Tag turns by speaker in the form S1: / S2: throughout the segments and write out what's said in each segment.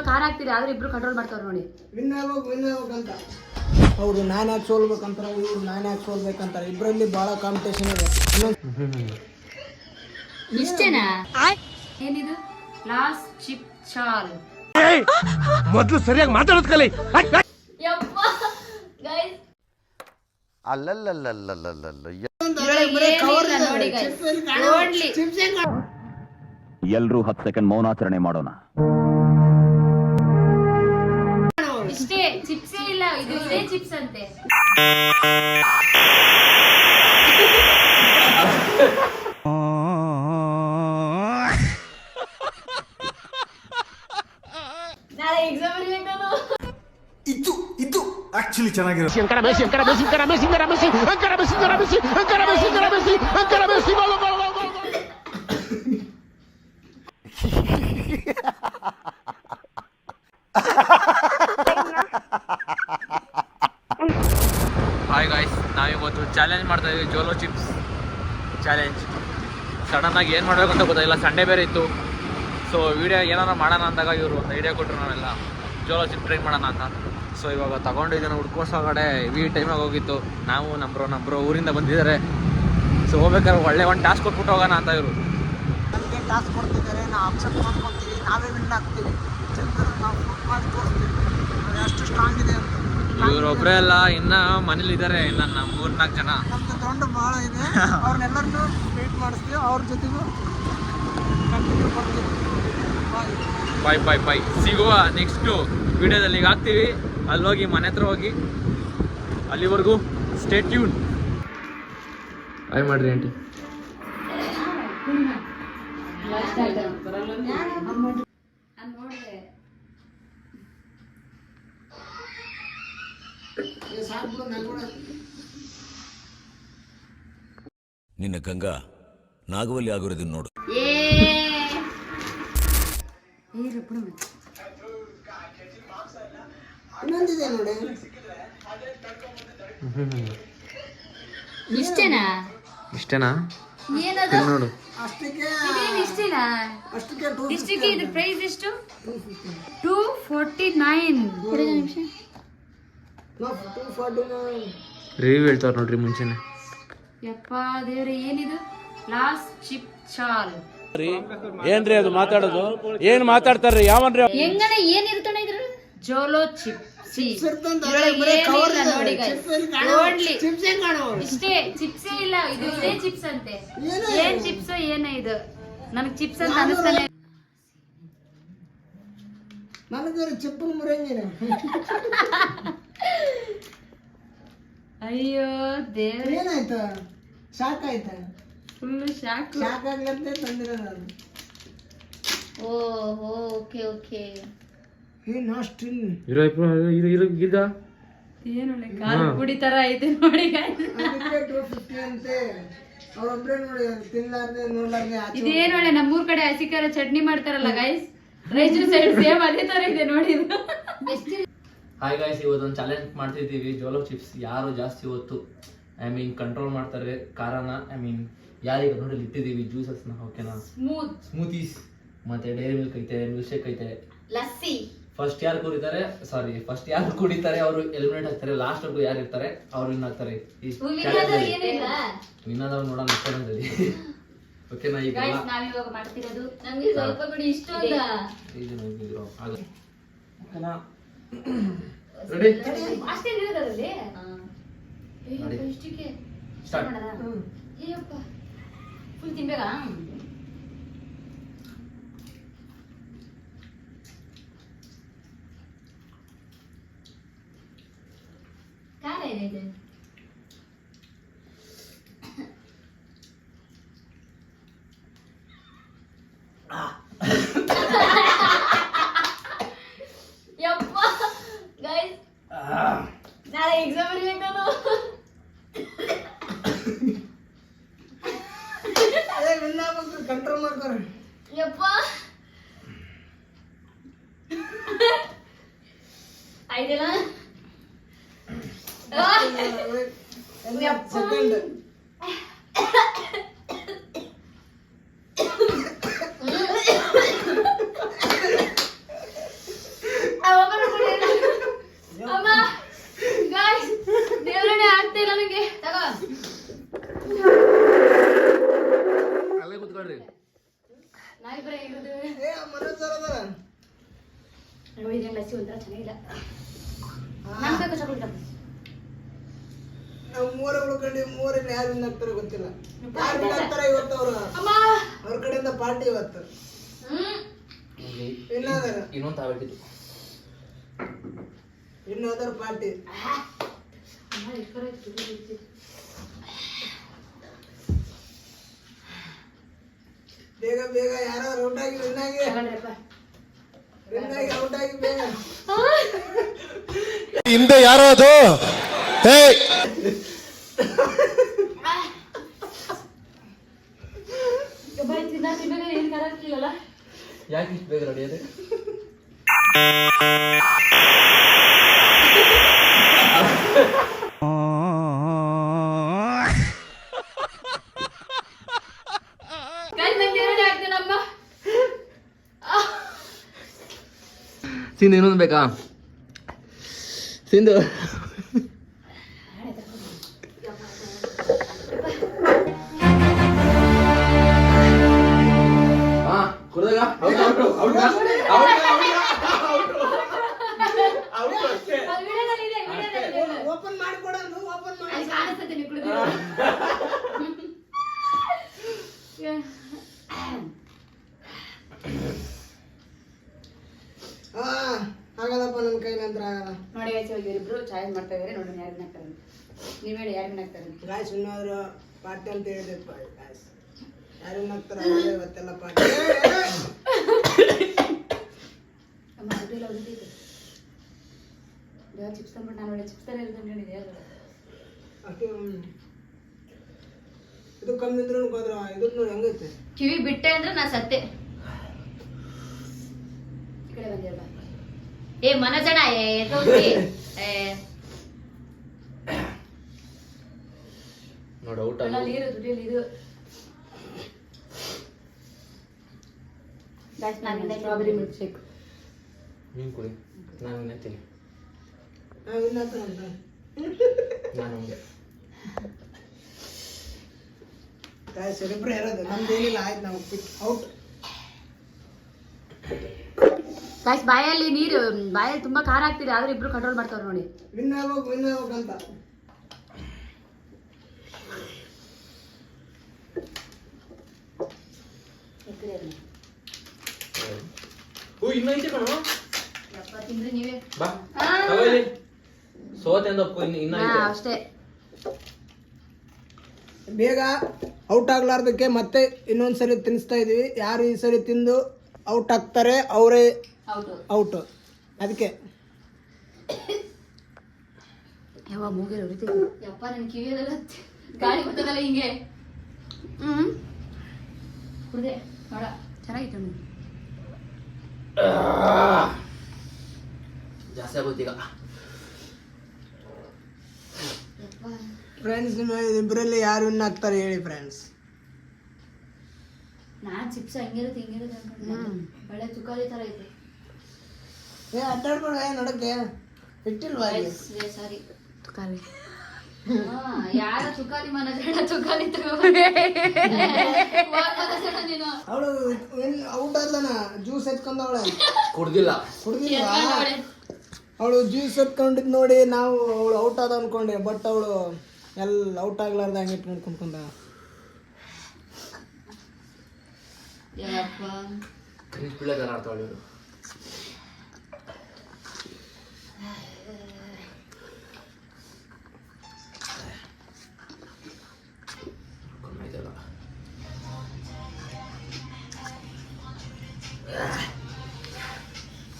S1: ತುಂಬಾ ಖಾರ ಆಗ್ತಿದೆ ಆದ್ರೆ ಇಬ್ರು ಕಂಟ್ರೋಲ್ ಮಾಡ್ತಾವ್ರ ನೋಡಿ.
S2: ವಿನ್ ಆಗ್ಬೇಕಂತ ಹೌದು, ನಾನು ಯಾಕೆ ಸೋಲ್ಬೇಕಂತಾರೆ, ಇವ್ರು ನಾನು ಯಾಕೆ ಸೋಲ್ಬೇಕಂತಾರೆ. ಇಬ್ಬರಲ್ಲಿ ಭಾಳ ಕಾಂಪಿಟೇಷನ್ ಇದೆ.
S1: ಇಷ್ಟೇನಾ? ಏನಿದು ಲಾಸ್ಟ್ ಚಿಪ್ ಚಾಲ್?
S3: ಮೊದಲು ಸರಿಯಾಗಿ ಮಾತಾಡೋದು ಕಲಿ.
S4: ಎಲ್ರೂ 10 ಸೆಕೆಂಡ್ ಮೌನಾಚರಣೆ ಮಾಡೋಣ.
S1: ಇಷ್ಟೇ, ಚಿಪ್ಸೇ ಇಲ್ಲ, ಇದು ಇದೇ ಚಿಪ್ಸ್ ಅಂತೆ. ನಾಳೆ ಎಕ್ಸಾಮ್ ಬರೀಬೇಕು.
S3: ಇದು ಆಕ್ಚುಲಿ ಚೆನ್ನಾಗಿರೋ.
S5: ಹಾಯ್ ಗಾಯ್ಸ್, ನಾವಿವತ್ತು ಚಾಲೆಂಜ್ ಮಾಡ್ತಾ ಇದೀವಿ, ಜೋಲೋ ಚಿಪ್ಸ್ ಚಾಲೆಂಜ್. ಸಡನ್ನಾಗಿ ಏನು ಮಾಡಬೇಕು ಅಂತ ಗೊತ್ತಾಗಿಲ್ಲ, ಸಂಡೇ ಬೇರೆ ಇತ್ತು. ಸೊ ವಿಡಿಯೋ ಏನಾರು ಮಾಡೋಣ ಅಂದಾಗ ಇವರು ಒಂದು ಐಡಿಯಾ ಕೊಟ್ಟರು, ನಾವೆಲ್ಲ ಜೋಲೋ ಚಿಪ್ ಟ್ರೈ ಮಾಡೋಣ ಅಂತ. ಸೊ ಇವಾಗ ತಗೊಂಡು ಇದನ್ನು ಹುಡ್ಕೋಸೋಗಡೆ ಈ ಟೈಮಾಗಿ ಹೋಗಿತ್ತು. ನಾವು ನಮ್ಮಬ್ರು ಊರಿಂದ ಬಂದಿದ್ದಾರೆ. ಸೊ ಹೋಗ್ಬೇಕಾದ್ರೆ ಒಳ್ಳೆ ಒಂದು ಟಾಸ್ಕ್ ಕೊಟ್ಬಿಟ್ಟು ಹೋಗೋಣ ಅಂತ ಇವರು.
S2: ನಮಗೆ ಟಾಸ್ಕ್ ಕೊಡ್ತಿದ್ದಾರೆ, ನಾವು ಅಕ್ಸೆಪ್ಟ್ ಮಾಡ್ಕೊತೀವಿ, ನಾವೇ ವಿನ್ ಆಗ್ತೀವಿ. ನಾವು ಫುಡ್ ಮಾಡಿ ತೋರಿಸ್ತೀವಿ ಅದು ಅಷ್ಟು ಸ್ಟ್ರಾಂಗ್ ಇದೆ ಅಂತ.
S5: ಇವರೊಬ್ಬರೇ ಅಲ್ಲ, ಇನ್ನು ಮನೇಲಿದ್ದಾರೆ ಇನ್ನು 3-4 ಜನ.
S2: ನಮ್ಮದು ಗ್ರೌಂಡ್ ಭಾಳ ಇದೆ, ಅವ್ರನ್ನೆಲ್ಲರನ್ನೂ ಮೀಟ್ ಮಾಡಿಸ್ತೀವಿ. ಅವ್ರ ಜೊತೆಗೂ ಕಂಟಿನ್ಯೂ ಮಾಡ್ತೀವಿ.
S5: ಬಾಯ್ ಸಿಗುವ ನೆಕ್ಸ್ಟು ವಿಡಿಯೋದಲ್ಲಿ ಈಗ ಹಾಕ್ತೀವಿ. ಅಲ್ಲಿ ಹೋಗಿ ಮನೆ ಹತ್ರ ಹೋಗಿ, ಅಲ್ಲಿವರೆಗೂ ಸ್ಟೇ ಟ್ಯೂನ್. ಹಾಯ್ ಮಾಡ್ರಿ ಆಂಟಿ.
S6: ನಿನ್ನ ಗಂಗಾ ನಾಗವಲ್ಲಿ ಆಗಿರೋದನ್ನ ನೋಡು.
S2: ಇನ್ನೊಂದಿದೆ ನೋಡಿ.
S1: ಇಷ್ಟೇನಾ? ಏನದು
S5: ನೋಡು.
S1: ಇಷ್ಟಕ್ಕೆ ಇದು ಪ್ರೈಸ್ ಎಷ್ಟು? 249.
S5: ರಿವ್ಯೂ ಹೇಳ್ತಾರ ನೋಡ್ರಿ ಮುಂಚೆನೆ.
S1: ಯಪ್ಪ ದೇವ್ರೆ, ಏನಿದು ಲಾಸ್ಟ್ ಚಿಪ್ ಚಾಲ್?
S3: ಏನ್ರಿ ಅದು ಮಾತಾಡೋದು? ಏನ್ ಮಾತಾಡ್ತಾರ್ರಿ? ಯಾವನ್ರಿ?
S1: ಹೆಂಗನ ಏನಿರ್ತಾನ ಇದ್ರ? ಜೋಲೋ ಚಿಪ್. ಇಷ್ಟೇ, ಚಿಪ್ಸೇ ಇಲ್ಲ, ಇದು ಇದೇ ಚಿಪ್ಸ್ ಅಂತೆ. ಏನ್ ಚಿಪ್ಸ್ ಏನ ಇದು? ನನಗ್ ಚಿಪ್ಸ್ ಅಂತ ಅನಿಸ್ತಾನೆ.
S2: ನನಗೆ ಚಿಪ್ಪು ಮುರಂಗಿನ.
S1: ಅಯ್ಯೋ ದೇವ್ರೆ,
S2: ಏನಾಯ್ತು? ಶಾಕ್ ಆಯ್ತಾ?
S1: ಫುಲ್ ಶಾಕ್
S2: ಆಗ್ಲಂತೆ ತಂದಿರೋದು.
S1: ಓಹೋ, ಓಕೆ.
S2: ಏನು
S1: ಕಾಲು ಪುಡಿ ತರ ಐತೆ ನೋಡಿ.
S2: 250 ಅಂತೆ. ಅವ್ರೊಬ್ರೆ ನೋಡಿ ತಿನ್ಲಾರ್ದೆ ನೋಡ್ಲಾರ್ದೆ.
S1: ಇದೇನು ಒಳ್ಳೆ ನಮ್ಮೂರ್ ಕಡೆ ಹಸಿ ಖಾರ ಚಟ್ನಿ ಮಾಡ್ತಾರಲ್ಲ ಗೈಸ್, ರಾಯಚೂರು ಸೈಡ್ ಸೇಮ್ ಅದೇ ತರ ಇದೆ ನೋಡಿ.
S5: ಹಾಯ್ ಗಾಯ್ಸ್, ಇವತ್ತೊಂದು ಚಾಲೆಂಜ್ ಮಾಡ್ತಿದ್ದೀವಿ. ಜೋಲೋ ಚಿಪ್ಸ್ ಯಾರು ಜಾಸ್ತಿ ಹೊತ್ತು ಕಂಟ್ರೋಲ್ ಮಾಡ್ತಾರೆ ಖಾರನ, ಯಾರಿಗೆ ನೋಡಿ ಇಟ್ಟಿದ್ದೀವಿ ಜ್ಯೂಸಸ್ನ. ಓಕೆನಾ? ಸ್ಮೂತೀಸ್ ಮತ್ತೆ ಡೈರಿ ಮಿಲ್ಕ್ ಐತೆ, ಮಿಲ್ಕ್ ಶೇಕ್ ಐತೆ, ಲಸ್ಸಿ. ಫಸ್ಟ್ ಯಾರು ಕುಡಿತಾರೆ ಅವರು ಎಲಿಮಿನೇಟ್ ಆಗ್ತಾರೆ. ಲಾಸ್ಟ್ ವರ್ಗು ಯಾರು ಇರ್ತಾರೆ ಅವ್ರು ವಿನ್ ಆಗ್ತಾರೆ. ವಿನ್ ಆದವ್ರು ನೋಡೋಣ ಇಷ್ಟೊಂದಲ್ಲಿ. ಓಕೆನಾ? ಈಗ
S1: ನಾವಿವಾಗ ಮಾಡ್ತಿರೋದು ನಮಗೆ ಸ್ವಲ್ಪ ಬಿಡಿ ಇಷ್ಟೊಂದ
S5: ಓಕೆನಾ? ರೆಡಿ?
S1: ಅಷ್ಟೇ ಇರೋದ್ರಲ್ಲಿ
S5: ಸ್ಟಾರ್ಟ್.
S1: ಏಯಪ್ಪ, ಫುಲ್ ತಿನ್ಬೇಕಾ? ಖಾರ ಏನಿದೆ? ಯಪ್ಪ ಗೈಸ್, ನಾಳೆ ಎಕ್ಸಾಮ್ ಬರೀಬೇಕು ನಾನು.
S2: ಕಂಟ್ರೋಲ್ ಮಾಡ್ತಾರೆ.
S1: ಯಪ್ಪ ಆಯ್ತಲ್ಲ?
S2: ಸೆಕೆಂಡ್
S5: ಅಲ್ಲೇ ಕುತ್ಕೊಳ್ರಿ.
S1: ನಾವಿಬ್ಬರೇ ಇರೋದು.
S2: ಏ ಮನೋಜ್ ಸರ್ ಅದ
S1: ನೋಡಿ ಇದೇನು ಲಸ್ಸಿ ಒಂಥರ ಚೆನ್ನಾಗಿಲ್ಲ. ನಂಗೆ ಬೇಕು ಚಾಕ್ಲೇಟ್.
S2: ನಾವು ಮೂರೇ ಉಳ್ಕೊಂಡು ಮೂರಲ್ಲಿ ಯಾರು ವಿನ್ ಆಗ್ತಾರೋ ಗೊತ್ತಿಲ್ಲ. ಯಾರು ವಿನ್ ಆಗ್ತಾರ ಇವತ್ತು ಅವ್ರ ಕಡೆಯಿಂದ ಪಾರ್ಟಿ ಇವತ್ತು ವಿನ್ ಆದಾರ.
S5: ಇನ್ನೊಂದು ತಾಬೇಕಿತ್ತು.
S2: ಇನ್ನೋದರ ಪಾರ್ಟಿ. ಬೇಗ ಬೇಗ ಯಾರಾದ್ರೂ ಔಟ್ ಆಗಿ ವಿನ್ ಆಗಿ ಔಟ್ ಆಗಿ ಬೇಗ.
S7: ಹಿಂದೆ ಯಾರೋ ಅದು
S5: ಯಾಕೆ ಇಷ್ಟು ಬೇಗ ರೆಡಿ ಅದೇ? ಸಿಂಧು ಇನ್ನೊಂದು ಬೇಕಾ? ಸಿಂಧು
S2: ಓಪನ್ ಮಾಡಿಕೊಡ ಓಪನ್ ಮಾಡಿ. ಆಗಲ್ಲಪ್ಪ ನನ್ನ ಕೈ ನಂತರ ಆಗಲ್ಲ.
S1: ನೋಡಿ ಇಬ್ರು ಚಾಲೆಂಜ್ ಮಾಡ್ತಾ ಇದಾರೆ. ನೋಡಿ ಯಾರು ಆಗ್ತಾರೆ ನೀವ್ ಹೇಳಿ, ಯಾರು ಆಗ್ತಾರೆ?
S2: ಗಾಯ್ಸ್ ಇನ್ನಾದ್ರು ಪಾರ್ಟಿ ಅಂತ ಹೇಳಿದೆಪ್ಪ. ಗಾಯ್ಸ್ ಯಾರು ಆಗ್ತಾರ ಇವತ್ತೆಲ್ಲ ಪಾರ್ಟಿ.
S1: ಚಿಪ್ಸ್ ತಂದ್ಬಿಟ್ಟು ನಾನು ಒಳ್ಳೆ ಚಿಪ್ಸ್ ತರ ಇರ್ತೇನೆ.
S2: ಇದು ಕಮ್ಮಿ ಇದ್ರು ಹೋದ್ರ ಇದಕ್ಕೆ ನೋಡಿ ಹೆಂಗೈತೆ.
S1: ಕಿವಿ ಬಿಟ್ಟೆ ಅಂದ್ರೆ ನಾ ಸತ್ತೆ. ಈ ಕಡೆ ಬಂದಿರಲ್ಲ. ಏ ಮನೋಜಣ
S5: ನೋಡಿ ಔಟ್
S1: ನೀರು ದುಡಿಯಲ್ಲಿ ಇದು ನಾನಿಂದ ಸ್ಟ್ರಾಬೆರಿ ಮಿಲ್ಕ್ ಶೇಕ್.
S5: ನೀನು ಕುಡಿ, ನಾನು ಇನ್ನೇತೀನಿ. ನಾನು ಹಂಗೆ
S2: ಗಾಯ್ಸ್ ಇಬ್ಬರೇ ಇರೋದು, ನಮ್ದೇನಿಲ್ಲ. ಆಯ್ತು ನಾವು ಔಟ್.
S1: ಗಾಯ್ಸ್ ಬಾಯಲ್ಲಿ ನೀರು, ಬಾಯಲ್ಲಿ ತುಂಬಾ ಖಾರ ಆಗ್ತಿದೆ ಆದ್ರೆ ಇಬ್ರು ಕಂಟ್ರೋಲ್ ಮಾಡ್ತಾವ್ರೆ ನೋಡಿ.
S2: ವಿನ್ ಆಗ್ಬೇಕು ಅಂತ.
S5: ಇನ್ನೂ ಐತೆ ಕಣೋ.
S1: ತಿಂದ್ರೆ ನೀವೇ
S5: ಬಾ ತಗೊಳ್ಳಿ. ಸೋತೆ ಅಂತ ಒಪ್ಪು. ಇನ್ನ
S1: ಅಷ್ಟೇ.
S2: ಬೇಗ ಔಟ್ ಆಗ್ಲಾರ್ದಕ್ಕೆ ಮತ್ತೆ ಇನ್ನೊಂದ್ಸರಿ ತಿನ್ನಿಸ್ತಾ ಇದೀವಿ. ಯಾರು ಈ ಸರಿ ತಿಂದು ಔಟ್ ಆಗ್ತಾರೆ ಅವರೇ ಔಟ್. ಅದಕ್ಕೆ
S1: ಯಾವ ಮೂಗಿರ ಹೊಡಿತೀವಿ ಯಪ್ಪ. ನನ್ನ ಕಿವಿಯಲ್ಲೆಲ್ಲ ಗಾಳಿ ಬರ್ತದಲ್ಲ ಹಿಂಗೆ. ಕುಡ್ದೆ ನೋಡ ಚೆನ್ನಾಗಿತ್ತು.
S5: ಜಾಸ್ತಿ ಆಗುತ್ತೆ ಈಗ.
S2: ಫ್ರೆಂಡ್ಸ್ ಇಬ್ಬರಲ್ಲಿ ಯಾರು ವಿನ್ ಆಗ್ತಾರೆ ಹೇಳಿ ಫ್ರೆಂಡ್ಸ್.
S1: ನಾನ್ ಚಿಪ್ಸ್ ಹಂಗಿರುತ್ತೆ ಹಿಂಗಿರುತ್ತೆ ಅನ್ಕೊಂಡೆ. ಒಳ್ಳೆ ತುಕಾಲಿ ತರ ಐತೆ.
S2: ಏ ಅಡ್ಡಾಡ್ಬೇಡ ನೋಡಕ್ಕೆ ಇಟ್ಟಿಲ್ವಾ
S1: ಸಾರಿ ತುಕಾಲಿ. ಯಾರ ತುಕಾಲಿ ಮನೋಜಣ್ಣ ತುಕಾಲಿ
S2: ಅವಳು ಔಟ್ ಆದ್ಲನ. ಜ್ಯೂಸ್ ಎತ್ಕೊಂಡವಳೆ
S5: ಕುಡ್ದಿಲ್ಲ.
S2: ಅವಳು ಜ್ಯೂಸ್ ಎತ್ಕೊಂಡಿದ್ ನೋಡಿ ನಾವು ಅವಳು ಔಟ್ ಆದ ಅನ್ಕೊಂಡೆ. ಬಟ್ ಅವಳು ಎಲ್ಲ ಔಟ್ ಆಗ್ಲಾರ್ದ ಹಂಗೆ ಇಟ್ಕೊಂಡು ಕುಂತ್ಕೊಂಡ.
S5: ಪಿಳ್ಳೆ ತರ ಆಡ್ತಾವಳು ಇವರು.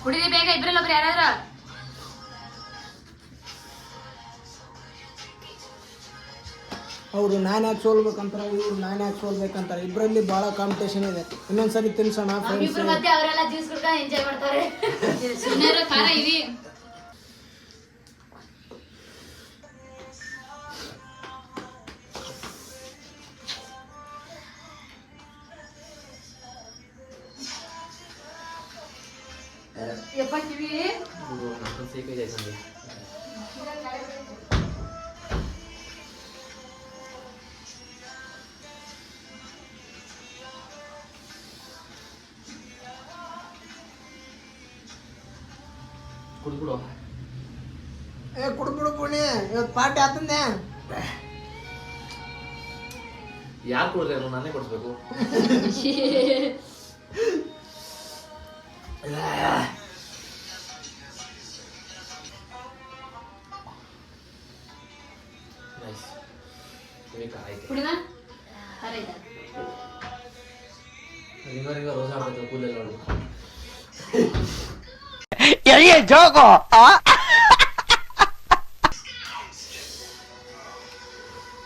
S1: ಕುಡಿದಿ ಬೇಗ ಇಬ್ರಲ್ಲಿ ಒಬ್ರು ಯಾರಾದ್ರ.
S2: ಅವರು ನಾನು ಯಾಕೆ ಸೋಲ್ಬೇಕಂತಾರೆ, ಇವ್ರು ನಾನು ಯಾಕೆ ಸೋಲ್ಬೇಕಂತಾರೆ. ಇಬ್ಬರಲ್ಲಿ ಭಾಳ ಕಾಂಪಿಟೇಷನ್ ಇದೆ. ಇನ್ನೊಂದ್ಸರಿ ತಿನ್ಸೋಣ ಫ್ರೆಂಡ್ಸ್.
S1: ಮತ್ತೆ ಅವರೆಲ್ಲ ಜ್ಯೂಸ್ ಕುಡ್ಕೊಂಡು ಎಂಜಾಯ್ ಮಾಡ್ತಾರೆ. ಸುಮ್ಮನೆ ಖಾರ ಇವಿ. ಯಪ್ಪ ಕಿವಿ
S5: ಸೇಕೈತೆ ಸಂಜೆ. ಕುಡ್ಬಿಡು.
S2: ಏ ಕುಡ್ಬಿಡು ಪುಣಿ, ಇವತ್ತು ಪಾರ್ಟಿ ಆತಂದೆ.
S5: ಯಾರು ಕೊಡ್ತೇನು? ನಾನೇ ಕೊಡ್ಸ್ಬೇಕು.
S1: ಕುಡಿದ ಅರೈತ
S5: ನಿಂಗ ರೋಸ ಆಗ್ತದೆ ಕೂದಲೆಲ್ಲ ನೋಡು.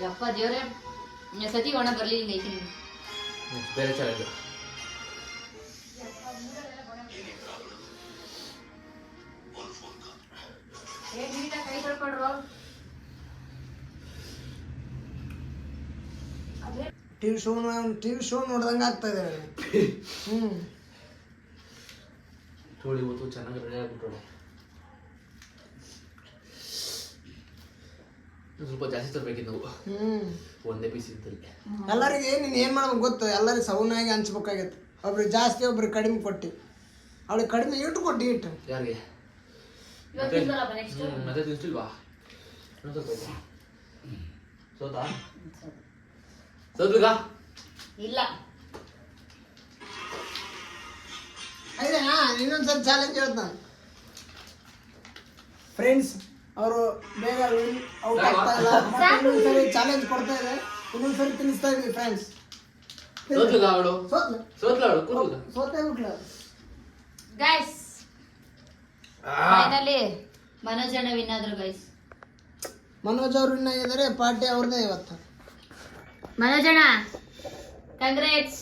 S1: ಯಪ್ಪ ದೇವ್ರೆ ಸತಿ ಒಣ ಬರ್ಲಿ ಹಿಂಗ ಐತಿ.
S5: ಬೇರೆ ಚಾಲೆಂಜ್.
S1: ಕೈ ತೊಳ್ಕೊಡ್ರು.
S2: ಟಿವಿ ಶೋ ನೋಡ್ದಂಗ ಆಗ್ತಾ ಇದೆ.
S5: ನೋಡಿ ಇವತ್ತು ಚೆನ್ನಾಗಿ ರೆಡಿ ಆಗ್ಬಿಟ್ಟೋಳೆ. ಸ್ವಲ್ಪ ಜಾಸ್ತಿ ತರಬೇಕಿತ್ತು ನಾವು. ಒಂದೇ ಪೀಸ್ ಇದ್ದಲ್ಲಿ
S2: ಎಲ್ಲರಿಗೆ ನೀನ್ ಏನ್ ಮಾಡ್ಬೇಕು ಗೊತ್ತು, ಎಲ್ಲರಿಗೆ ಸೌನಾಗಿ ಹಂಚ್ಬೇಕಾಗಿತ್ತು. ಒಬ್ರಿಗೆ ಜಾಸ್ತಿ ಒಬ್ರಿಗೆ ಕಡಿಮೆ ಕೊಟ್ಟು, ಅವಳಿಗೆ ಕಡಿಮೆ ಇಟ್ಟು ಕೊಟ್ಟು ಇಟ್ಟು.
S5: ಯಾರಿಗೆ ಮತ್ತೆ ತಿನ್ಸಿಲ್ವಾ? ಸೋತಾ ಸೋದ್ವಿಗ
S1: ಇಲ್ಲ
S2: ಇನ್ನೊಂದ್ಸಲ ಚಾಲೆಂಜ್ ಹೇಳ್ತಾನೆ ಫ್ರೆಂಡ್ಸ್. ಅವರು ಬೇಗ ಔಟ್ ಆಗ್ತಾ ಇಲ್ಲ. ಇನ್ನೊಂದ್ಸರಿ ಚಾಲೆಂಜ್ ಕೊಡ್ತಾ ಇದೆ, ಇನ್ನೊಂದ್ಸರಿ ತಿನ್ನಿಸ್ತಾ ಇದೀವಿ ಫ್ರೆಂಡ್ಸ್.
S5: ಸೋತ್ಲುಗ ಅವಳು ಸೋತ್ಲ ಅವಳು ಕೂತ್ಲುಗ
S2: ಸೋತೇ ಬಿಟ್ಲು.
S1: ಗೈಸ್ ಫೈನಲಿ ಮನೋಜ್ ಅಣ್ಣ ವಿನ್ ಆದ್ರು ಗೈಸ್.
S2: ಮನೋಜ್ ಅವ್ರು ವಿನ್ ಆಗಿದ್ದಾರೆ, ಪಾರ್ಟಿ ಅವ್ರದೇ ಇವತ್ತು.
S1: ಮನೋಜ್ ಅಣ್ಣ ಕಂಗ್ರೇಟ್ಸ್.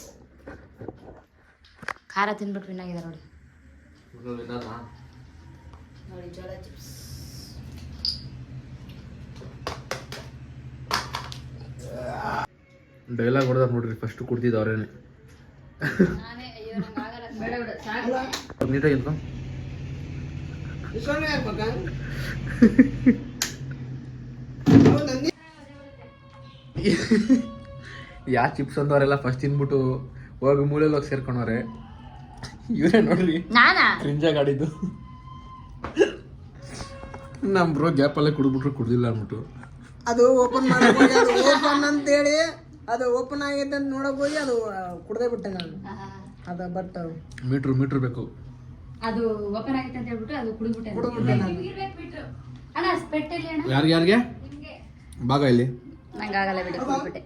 S1: ಖಾರ ತಿನ್ಬಿಟ್ಟು ವಿನ್ ಆಗಿದ್ದಾರೆ ನೋಡಿ. ನೋಡಿ ಜೋಳ ಚಿಪ್ಸ್.
S5: ಡೈಲಾಗ್ ಹೊಡೆದಾರ ನೋಡ್ರಿ. ಫಸ್ಟ್ ಕುಡ್ತಿದ್ದ ಅವ್ರೇನೆ.
S1: ನಾನೇ ಅಯ್ಯೋ ನಂಗೆ ಆಗಲ್ಲ. ಬೇಡ ಬಿಡು ಸಾಕು.
S5: ನೀಟಾಗಿ ಇಲ್ಕೊ.
S2: ಇಸ್ಕೊಂಡೇ ಹಾಕ್ಬೇಕಾ?
S5: ಯಾ ಚಿಪ್ಸ್ ಅಂದವರೆಲ್ಲ ಫಸ್ಟ್ ತಿನ್ಬಿಟ್ಟು ಹೋಗಿ ಮೂಲೆಯಲ್ಲಿ ಹೋಗಿ ಸೇರ್ಕೊಂಡವ್ರೆ. ಇವರೇ ನೋಡ್ರಿ
S1: ನಾನಾ
S5: ಕ್ರಿಂಜಾಗಿ ಆಡಿದ್ದು. ನಮ್ ಬ್ರೋ ಗ್ಯಾಪಲ್ಲೇ ಕುಡ್ಬಿಟ್ರು ಕುಡ್ದಿಲ್ಲ ಅಂದ್ಬಿಟ್ಟು
S2: ಅದು ಓಪನ್ ಮಾಡಕ್ ಹೋಗಿ ಅದು ಓಪನ್ ಅಂತೇಳಿ ಅದು ಓಪನ್ ಆಗೈತೆ ಅಂತ ನೋಡಕ್ ಹೋಗಿ ಅದು ಕುಡ್ದೇ ಬಿಟ್ಟೆ ನಾನು. ಅದ ಬಟ್
S5: ಮೀಟ್ರ್ ಬೇಕು.
S1: ಅದು ಓಪನ್ ಆಗಿತ್ತು ಅಂತ ಹೇಳ್ಬಿಟ್ಟು ಅದು ಕುಡಿದ್ಬಿಟ್ಟೆ ಅಣ್ಣ. ಸ್ಪೆಟ್ಟಲ್ಲಿ ಅಣ್ಣ
S5: ಯಾರಿಗೆ ಭಾಗ ಇಲ್ಲಿ
S1: ನಂಗೆ ಆಗಲ್ಲ ಬಿಡು ಕುಡಿದ್ಬಿಟ್ಟೆ.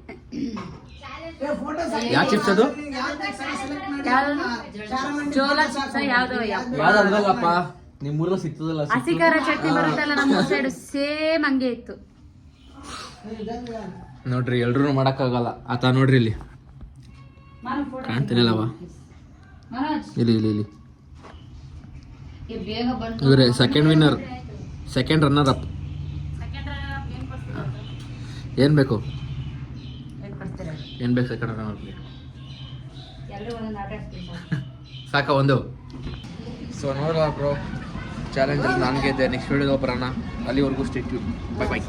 S5: ಯಾವ ಚಿಪ್ಸ್ ಅದು?
S1: ಜೋಳ ಚಿಪ್ಸ್ ಯಾವ್ದು
S5: ಯಾವ್ದಲ್ಲಪ್ಪ ನಿಮ್ಮೂರಲ್ಲ ಸಿಗ್ತದಲ್ಲ.
S1: ಹಸಿ ಖಾರ ಚಟ್ನಿ ಬರುತ್ತಲ್ಲ ನಮ್ಮ ಸೈಡ್ ಸೇಮ್ ಹಂಗೆ ಇತ್ತು
S5: ನೋಡ್ರಿ ಎಲ್ರು ಮಾಡಕ್ಕಾಗಲ್ಲ ಆತ. ನೋಡ್ರಿ ಇಲ್ಲಿ ಕಾಣ್ತೀನಲ್ಲವ,
S1: ಮನೋಜ್
S5: ಇಲ್ಲಿ ಇಲ್ಲಿ ಇಲ್ಲಿ
S1: ಬೇಗ ಬಂದು
S5: ಇವ್ರೆ second winner, second runner up. ಏನ್ ಬೇಕು ಏನ್ ಬೇಕು ಸೆಕೆಂಡ್ ರನ್ನರ್ ಅಪ್ಗೆ?
S1: ಎಲ್ಲರೂ ಒಂದೊಂದು ಆಟ ಆಡ್ತೀನಿ
S5: ಸಾಕ ಒಂದು. ಸೊ ನೋಡಲ್ಲ ಬ್ರೋ, ಚಾಲೆಂಜ್ ನಾನು ಗೆದ್ದೆ. ನೆಕ್ಸ್ಟ್ ವಿಡಿಯೋದಲ್ಲಿ ಬರೋಣ. ಅಲ್ಲಿವರೆಗೂ ಸ್ಟೇ ಟ್ಯೂನ್. Bye bye.